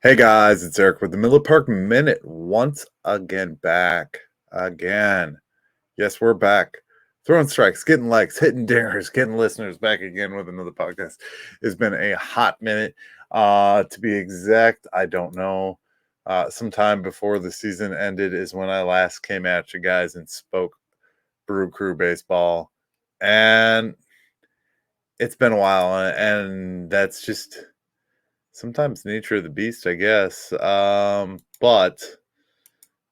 Hey guys, it's Eric with the Miller Park Minute. Once again, back again. Yes, we're back. Throwing strikes, getting likes, hitting dingers, getting listeners back again with another podcast. It's been a hot minute. To be exact, I don't know. Sometime before the season ended is when I last came at you guys and spoke Brew Crew baseball. And it's been a while, and that's just sometimes nature of the beast, I guess. But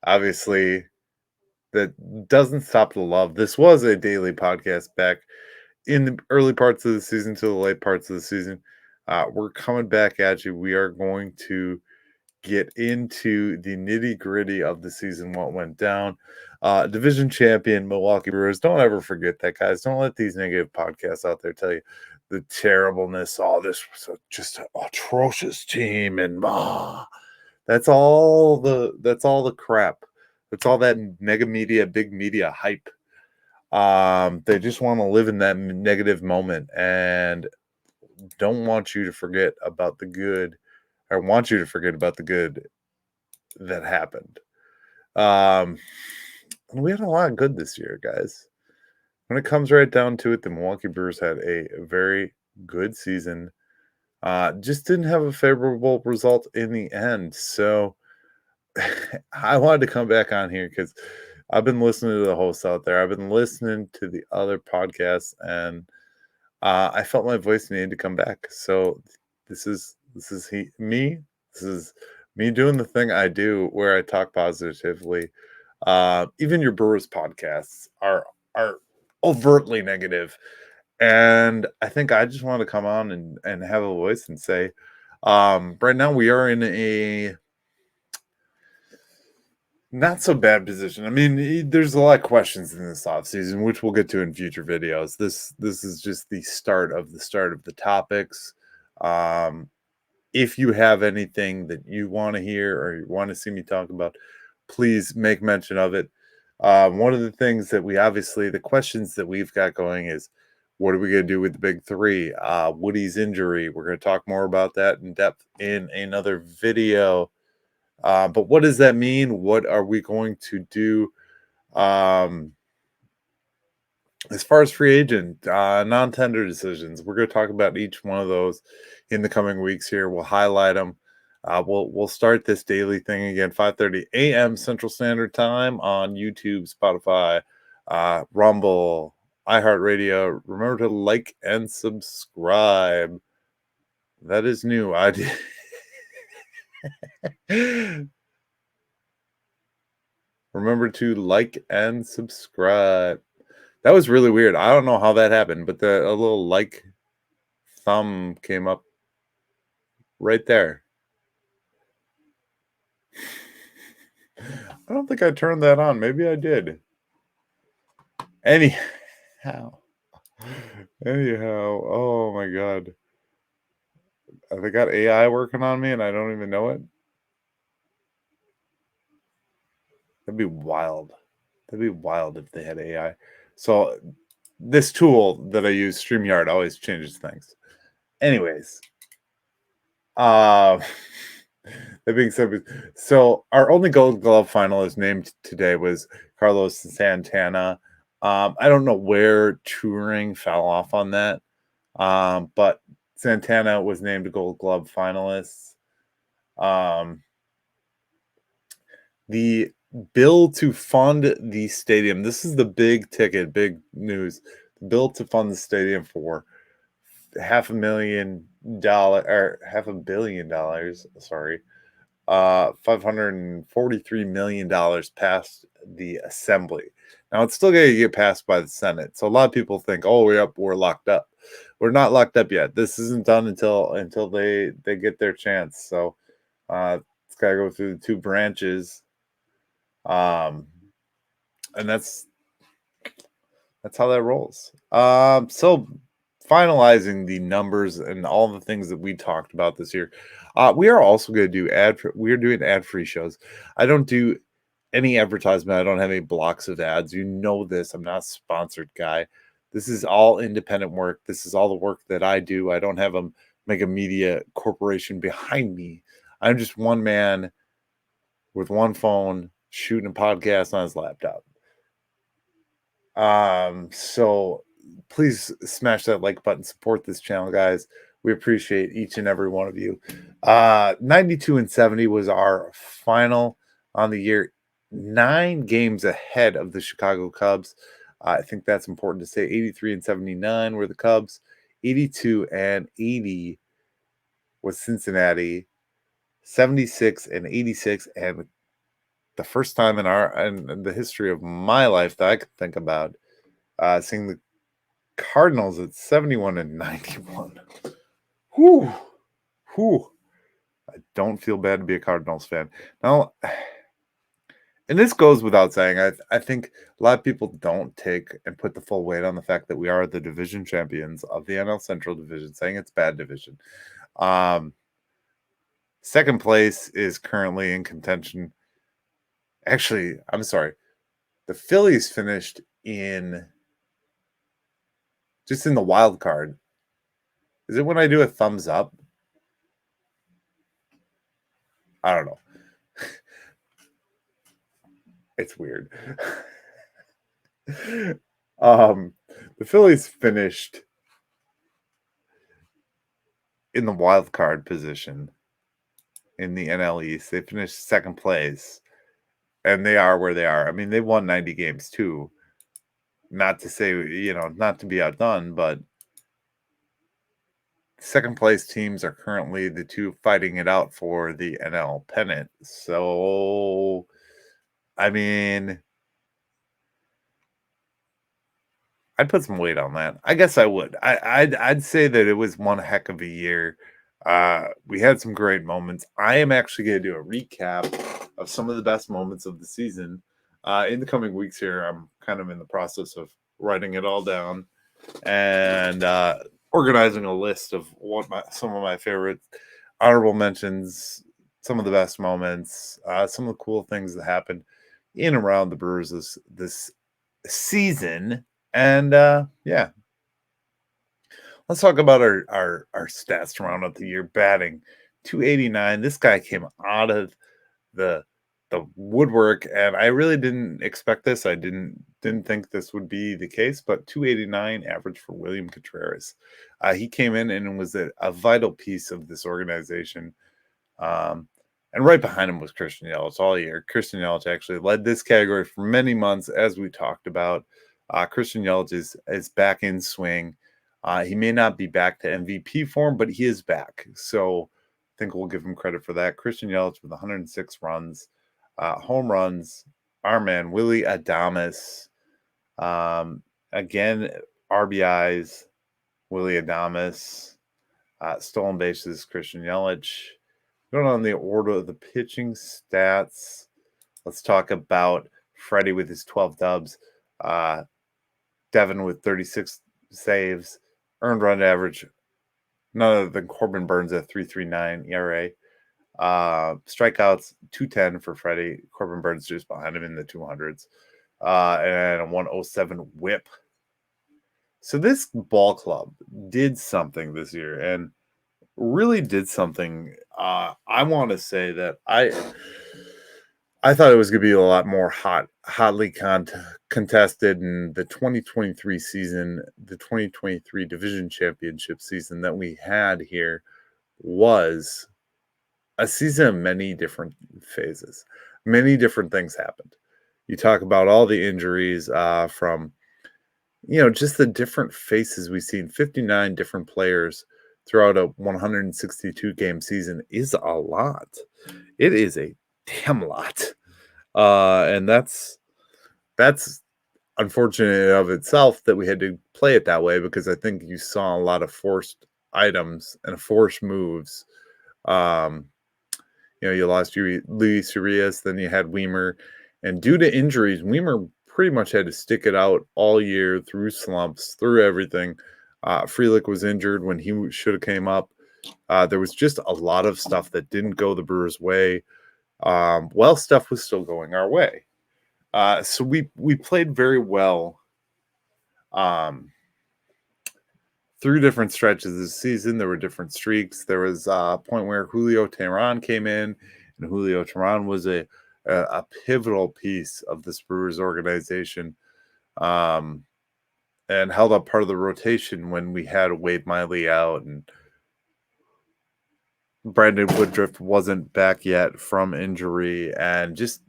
obviously, that doesn't stop the love. This was a daily podcast back in the early parts of the season to the late parts of the season. We're coming back at you. We are going to get into the nitty gritty of the season, what went down. Division champion Milwaukee Brewers. Don't ever forget that, guys. Don't let these negative podcasts out there tell you the terribleness. Oh, this was just an atrocious team, and that's all the crap. That's all that mega media, big media hype. They just want to live in that negative moment and don't want you to forget about the good. I want you to forget about the good that happened. Um, we had a lot of good this year, guys. When it comes right down to it, the Milwaukee Brewers had a very good season. Just didn't have a favorable result in the end. So I wanted to come back on here because I've been listening to the hosts out there. I've been listening to the other podcasts, and I felt my voice needed to come back. So me. This is me doing the thing I do, where I talk positively. Even your Brewers podcasts are overtly negative, and I think I just want to come on and have a voice and say, right now we are in a not so bad position. I mean, there's a lot of questions in this offseason, which we'll get to in future videos. This is just the start of the topics. Um, if you have anything that you want to hear or you want to see me talk about, please make mention of it. One of the things that the questions that we've got going is, what are we going to do with the big three? Woody's injury. We're going to talk more about that in depth in another video. But what does that mean? What are we going to do? As far as free agent, non-tender decisions, we're going to talk about each one of those in the coming weeks here. We'll highlight them. We'll start this daily thing again, 5:30 a.m. Central Standard Time on YouTube, Spotify, Rumble, iHeartRadio. Remember to like and subscribe. That is new. I did. Remember to like and subscribe. That was really weird. I don't know how that happened, but a little like thumb came up right there. I don't think I turned that on. Maybe I did. Anyhow. Oh my god. Have they got AI working on me and I don't even know it? That'd be wild. That'd be wild if they had AI. So this tool that I use, StreamYard, always changes things. Anyways, uh, that being said, so our only Gold Glove finalist named today was Carlos Santana. I don't know where Turing fell off on that, but Santana was named a Gold Glove finalist. The bill to fund the stadium. This is the big ticket, big news. The bill to fund the stadium for $500 million. Sorry, $543 million passed the assembly. Now it's still going to get passed by the Senate. So a lot of people think, oh, we're locked up. We're not locked up yet. This isn't done until they get their chance. So it's got to go through the two branches. And that's how that rolls. So finalizing the numbers and all the things that we talked about this year, we are also going to do we're doing ad-free shows. I don't do any advertisement. I don't have any blocks of ads. You know this. I'm not a sponsored guy. This is all independent work. This is all the work that I do. I don't have a mega media corporation behind me. I'm just one man with one phone shooting a podcast on his laptop. So please smash that like button, support this channel, guys. We appreciate each and every one of you. 92-70 was our final on the year, 9 games ahead of the Chicago Cubs. I think that's important to say. 83-79 were the Cubs, 82-80 was Cincinnati, 76-86, and the first time in the history of my life that I could think about, seeing the Cardinals at 71-91. Whew. Whew. I don't feel bad to be a Cardinals fan. Now, and this goes without saying, I think a lot of people don't take and put the full weight on the fact that we are the division champions of the NL Central Division, saying it's bad division. Second place is currently in contention. Actually, I'm sorry. The Phillies finished just in the wild card. Is it when I do a thumbs up? I don't know. It's weird. The Phillies finished in the wild card position in the NL East. They finished second place, and they are where they are. I mean, they won 90 games too. Not to say, not to be outdone, but second place teams are currently the two fighting it out for the NL pennant. So, I mean, I'd put some weight on that. I guess I would. I'd say that it was one heck of a year. We had some great moments. I am actually going to do a recap of some of the best moments of the season in the coming weeks here. I'm kind of in the process of writing it all down and organizing a list of some of my favorite honorable mentions, some of the best moments, some of the cool things that happened in and around the Brewers this season. And yeah, let's talk about our stats to round out the year. Batting 289. This guy came out of the woodwork, and I really didn't expect this. I didn't think this would be the case, but 289 average for William Contreras. He came in and was a vital piece of this organization. And right behind him was Christian Yelich all year. Christian Yelich actually led this category for many months, as we talked about. Christian Yelich is back in swing. He may not be back to MVP form, but he is back. So I think we'll give him credit for that. Christian Yelich with 106 runs, home runs. Our man, Willie Adames. Again, RBIs, Willie Adames. Stolen bases, Christian Yelich. Going on the order of the pitching stats, let's talk about Freddie with his 12 dubs, Devin with 36 saves, earned run average, none other than Corbin Burns at 3.39 ERA. Strikeouts 210 for Freddie. Corbin Burns just behind him in the 200s, and a 107 WHIP. So this ball club did something this year, and really did something. I want to say that I thought it was going to be a lot more hotly contested in the 2023 season. The 2023 division championship season that we had here was a season of many different phases. Many different things happened. You talk about all the injuries from, just the different faces we've seen. 59 different players throughout a 162 game season is a lot. It is a damn lot. And that's unfortunate of itself that we had to play it that way, because I think you saw a lot of forced items and forced moves. You lost Luis Urias, then you had Weimer, and due to injuries, Weimer pretty much had to stick it out all year through slumps, through everything. Frelick was injured when he should have came up. There was just a lot of stuff that didn't go the Brewers' way. Stuff was still going our way. So we played very well through different stretches this season. There were different streaks. There was a point where Julio Teheran came in, and Julio Teheran was a pivotal piece of this Brewers organization, um, and held up part of the rotation when we had Wade Miley out and Brandon Woodruff wasn't back yet from injury, and just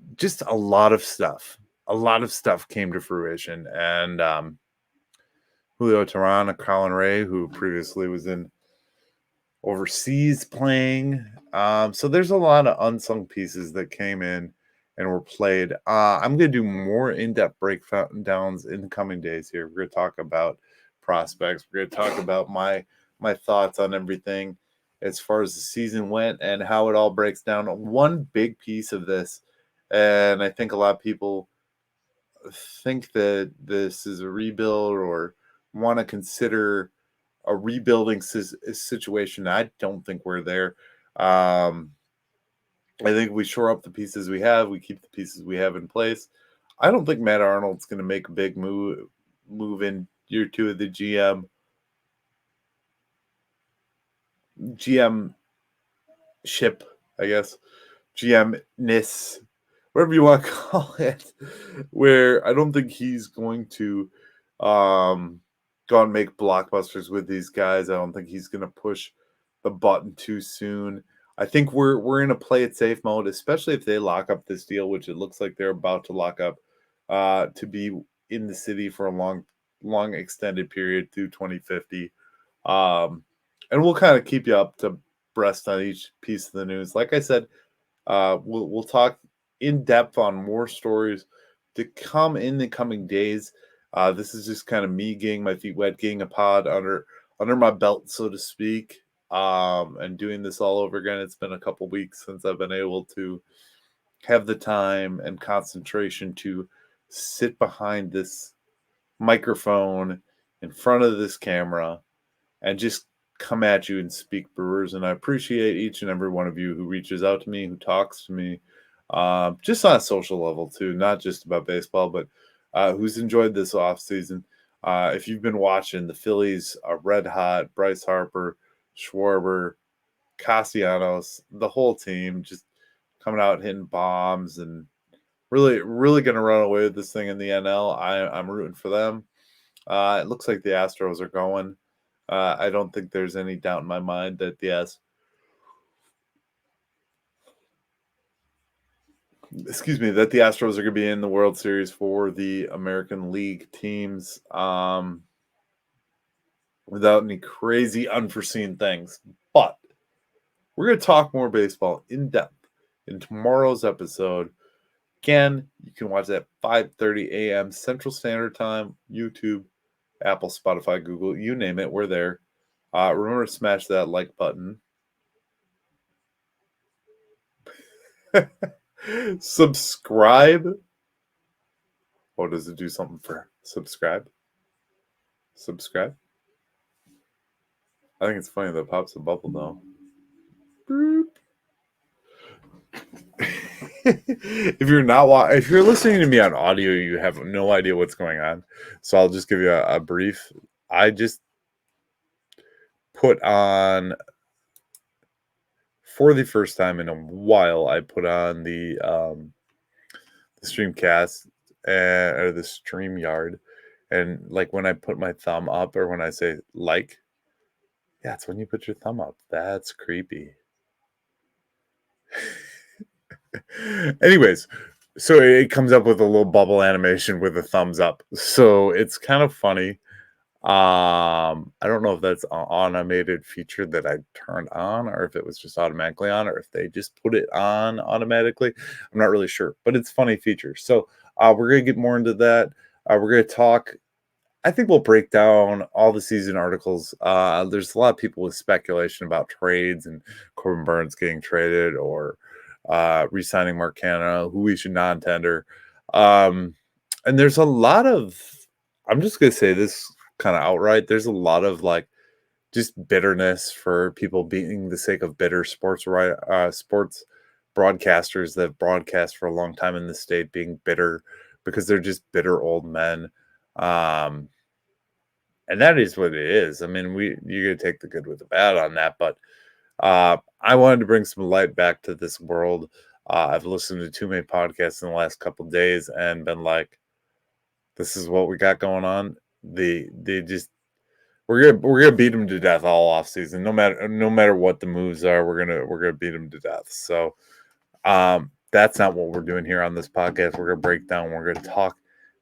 a lot of stuff. A lot of stuff came to fruition, and Julio Teheran, Colin Ray, who previously was in overseas playing. So there's a lot of unsung pieces that came in and were played. I'm going to do more in-depth breakdowns in the coming days here. We're going to talk about prospects. We're going to talk about my thoughts on everything as far as the season went and how it all breaks down. One big piece of this, and I think a lot of people think that this is a rebuild or want to consider a rebuilding situation. I don't think we're there. I think we shore up the pieces we have. We keep the pieces we have in place. I don't think Matt Arnold's going to make a big move in year 2 of the GM ship, I guess. GM-ness, whatever you want to call it, where I don't think he's going to go and make blockbusters with these guys. I don't think he's going to push the button too soon. I think we're in a play it safe mode, especially if they lock up this deal, which it looks like they're about to lock up, to be in the city for a long extended period through 2050. And we'll kind of keep you up to breast on each piece of the news. Like I said, we'll talk in depth on more stories to come in the coming days. This is just kind of me getting my feet wet, getting a pod under my belt, so to speak, and doing this all over again. It's been a couple weeks since I've been able to have the time and concentration to sit behind this microphone in front of this camera and just come at you and speak Brewers. And I appreciate each and every one of you who reaches out to me, who talks to me, just on a social level too, not just about baseball, but who's enjoyed this off season. If you've been watching, the Phillies are red hot. Bryce Harper, Schwarber, Castellanos, the whole team just coming out hitting bombs and really going to run away with this thing in the NL. I'm rooting for them. It looks like the Astros are going. I don't think there's any doubt in my mind that the Astros are going to be in the World Series for the American League teams, without any crazy unforeseen things. But we're going to talk more baseball in depth in tomorrow's episode. Again, you can watch that 5:30 a.m. Central Standard Time, YouTube, Apple, Spotify, Google, you name it, we're there. Remember to smash that like button. Subscribe. Oh, does it do something for subscribe? Subscribe? I think it's funny that it pops a bubble though. If you're listening to me on audio, you have no idea what's going on. So I'll just give you a brief. I just put on, for the first time in a while, I put on the Streamcast or the StreamYard, and like when I put my thumb up or when I say like, yeah, it's when you put your thumb up. That's creepy. Anyways, so it comes up with a little bubble animation with a thumbs up. So it's kind of funny. I don't know if that's an automated feature that I turned on or if it was just automatically on or if they just put it on automatically. I'm not really sure, but it's a funny feature. So we're going to get more into that. We're going to talk. I think we'll break down all the season articles. There's a lot of people with speculation about trades and Corbin Burns getting traded or re-signing Mark Canha, who we should non-tender. And there's a lot of, I'm just going to say this kind of outright, there's a lot of like just bitterness for people being the sake of bitter sports broadcasters that have broadcast for a long time in the state being bitter because they're just bitter old men. And that is what it is. I mean, you got to take the good with the bad on that, but I wanted to bring some light back to this world. I've listened to too many podcasts in the last couple of days and been like, this is what we got going on. They just we're gonna beat them to death all off season. No matter what the moves are, we're gonna beat them to death. So that's not what we're doing here on this podcast. We're gonna break down. We're gonna talk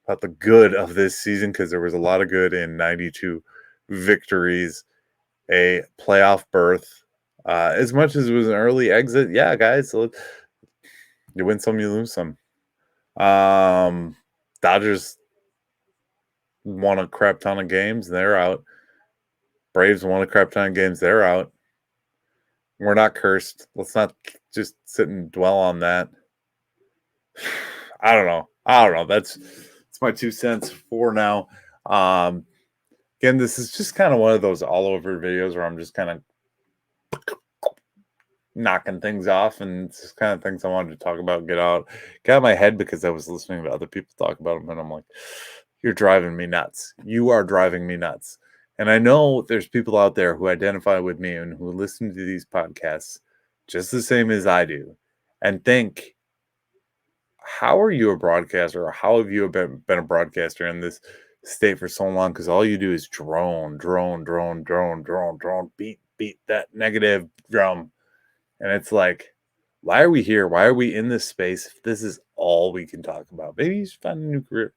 about the good of this season because there was a lot of good in 92 victories, a playoff berth. As much as it was an early exit, yeah, guys. So you win some, you lose some. Dodgers won a crap ton of games, they're out. Braves won a crap ton of games, they're out. We're not cursed. Let's not just sit and dwell on that. I don't know. That's my 2 cents for now. Again, this is just kind of one of those all over videos where I'm just kind of knocking things off, and it's just kind of things I wanted to talk about, get out of my head because I was listening to other people talk about them, and I'm like, you're driving me nuts. You are driving me nuts. And I know there's people out there who identify with me and who listen to these podcasts just the same as I do and think, how are you a broadcaster, or how have you been a broadcaster in this state for so long? Because all you do is drone, beat that negative drum. And it's like, why are we here? Why are we in this space if this is all we can talk about? Maybe you should find a new career.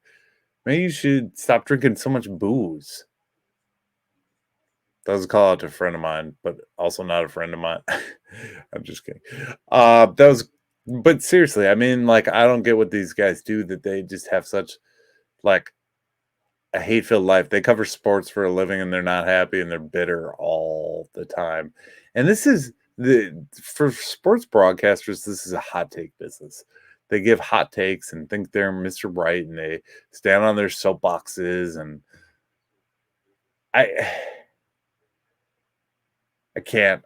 Maybe you should stop drinking so much booze. That was a call out to a friend of mine, but also not a friend of mine. I'm just kidding. But seriously, I mean, like, I don't get what these guys do, that they just have such, like, a hate-filled life. They cover sports for a living and they're not happy and they're bitter all the time. And this is for sports broadcasters, this is a hot take business. They give hot takes and think they're Mr. Right, and they stand on their soapboxes, and I can't.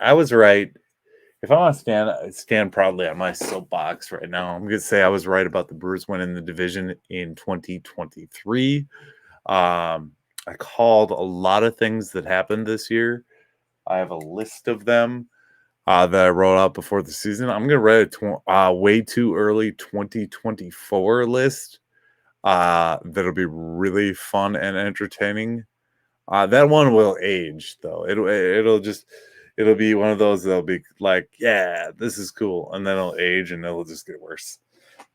I was right. If I want to stand proudly on my soapbox right now, I'm going to say I was right about the Brewers winning the division in 2023. I called a lot of things that happened this year. I have a list of them that I wrote out before the season. I'm going to write a way too early 2024 list that'll be really fun and entertaining. That one will age, though. It'll be one of those that'll be like, yeah, this is cool, and then it'll age and it'll just get worse.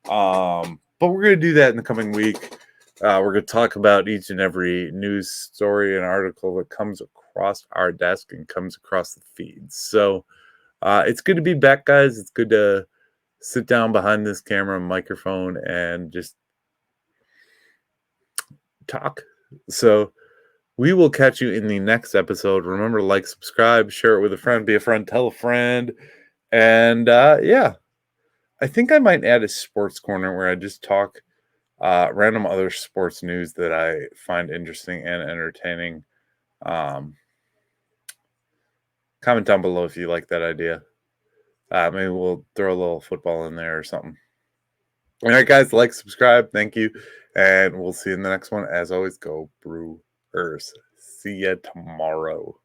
But we're gonna do that in the coming week. We're gonna talk about each and every news story and article that comes across our desk and comes across the feeds. So it's good to be back, guys. It's good to sit down behind this camera and microphone and just talk. So we will catch you in the next episode. Remember to like, subscribe, share it with a friend, be a friend, tell a friend. And yeah, I think I might add a sports corner where I just talk random other sports news that I find interesting and entertaining. Comment down below if you like that idea. Maybe we'll throw a little football in there or something. All right, guys, like, subscribe. Thank you. And we'll see you in the next one. As always, go Brewers. See ya tomorrow.